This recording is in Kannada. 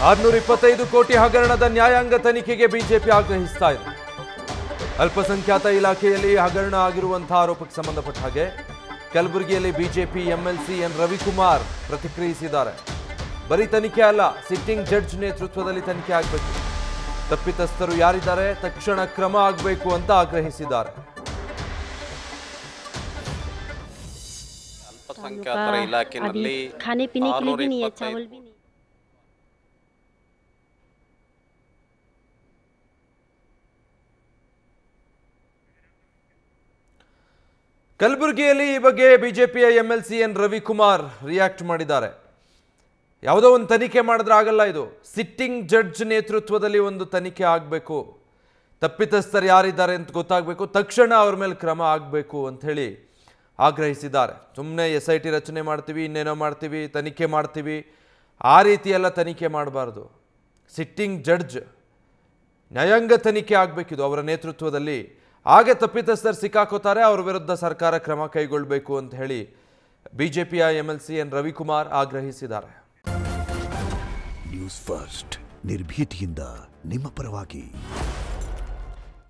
625 ಕೋಟಿ ಹಗರಣದ ನ್ಯಾಯಾಂಗ ತನಿಖೆಗೆ ಬಿಜೆಪಿ ಆಗ್ರಹಿಸ್ತಾ ಇದೆ. ಅಲ್ಪಸಂಖ್ಯಾತ ಇಲಾಖೆಯಲ್ಲಿ ಹಗರಣ ಆಗಿರುವಂತಹ ಆರೋಪಕ್ಕೆ ಸಂಬಂಧಪಟ್ಟ ಹಾಗೆ ಕಲಬುರಗಿಯಲ್ಲಿ ಬಿಜೆಪಿ ಎಂಎಲ್ಸಿ ಎನ್ ರವಿಕುಮಾರ್ ಪ್ರತಿಕ್ರಿಯಿಸಿದ್ದಾರೆ. ಬರೀ ತನಿಖೆ ಅಲ್ಲ, ಸಿಟ್ಟಿಂಗ್ ಜಡ್ಜ್ ನೇತೃತ್ವದಲ್ಲಿ ತನಿಖೆ ಆಗಬೇಕು. ತಪ್ಪಿತಸ್ಥರು ಯಾರಿದ್ದಾರೆ ತಕ್ಷಣ ಕ್ರಮ ಆಗಬೇಕು ಅಂತ ಆಗ್ರಹಿಸಿದ್ದಾರೆ. ಅಲ್ಪಸಂಖ್ಯಾತರ ಇಲಾಖೆಯಲ್ಲಿ खाने पीने के लिए भी नहीं है, चावल भी नहीं। ಕಲಬುರಗಿಯಲ್ಲಿ ಈ ಬಗ್ಗೆ ಬಿಜೆಪಿಯ ಎಂಎಲ್ಸಿ ಎನ್ ರವಿಕುಮಾರ್ ರಿಯಾಕ್ಟ್ ಮಾಡಿದ್ದಾರೆ. ಯಾವುದೋ ಒಂದು ತನಿಖೆ ಮಾಡಿದ್ರೆ ಆಗಲ್ಲ, ಇದು ಸಿಟ್ಟಿಂಗ್ ಜಡ್ಜ್ ನೇತೃತ್ವದಲ್ಲಿ ಒಂದು ತನಿಖೆ ಆಗಬೇಕು. ತಪ್ಪಿತಸ್ಥರು ಯಾರಿದ್ದಾರೆ ಅಂತ ಗೊತ್ತಾಗಬೇಕು, ತಕ್ಷಣ ಅವ್ರ ಮೇಲೆ ಕ್ರಮ ಆಗಬೇಕು ಅಂತ ಹೇಳಿ ಆಗ್ರಹಿಸಿದ್ದಾರೆ. ಸುಮ್ಮನೆ SIT ರಚನೆ ಮಾಡ್ತೀವಿ, ಇನ್ನೇನೋ ಮಾಡ್ತೀವಿ, ತನಿಖೆ ಮಾಡ್ತೀವಿ, ಆ ರೀತಿಯೆಲ್ಲ ತನಿಖೆ ಮಾಡಬಾರ್ದು. ಸಿಟ್ಟಿಂಗ್ ಜಡ್ಜ್ ನ್ಯಾಯಾಂಗ ತನಿಖೆ ಆಗಬೇಕಿದು ಅವರ ನೇತೃತ್ವದಲ್ಲಿ. ಹಾಗೆ ತಪ್ಪಿತಸ್ಥರು ಸಿಕ್ಕಾಕೋತಾರೆ, ಅವ್ರ ವಿರುದ್ಧ ಸರ್ಕಾರ ಕ್ರಮ ಕೈಗೊಳ್ಳಬೇಕು ಅಂತ ಹೇಳಿ ಬಿಜೆಪಿಯ ಎಂಎಲ್ಸಿ ಎನ್ ರವಿಕುಮಾರ್ ಆಗ್ರಹಿಸಿದ್ದಾರೆ. ನ್ಯೂಸ್ ಫಸ್ಟ್ ನಿರ್ಭೀತಿಯಿಂದ ನಿಮ್ಮ ಪರವಾಗಿ.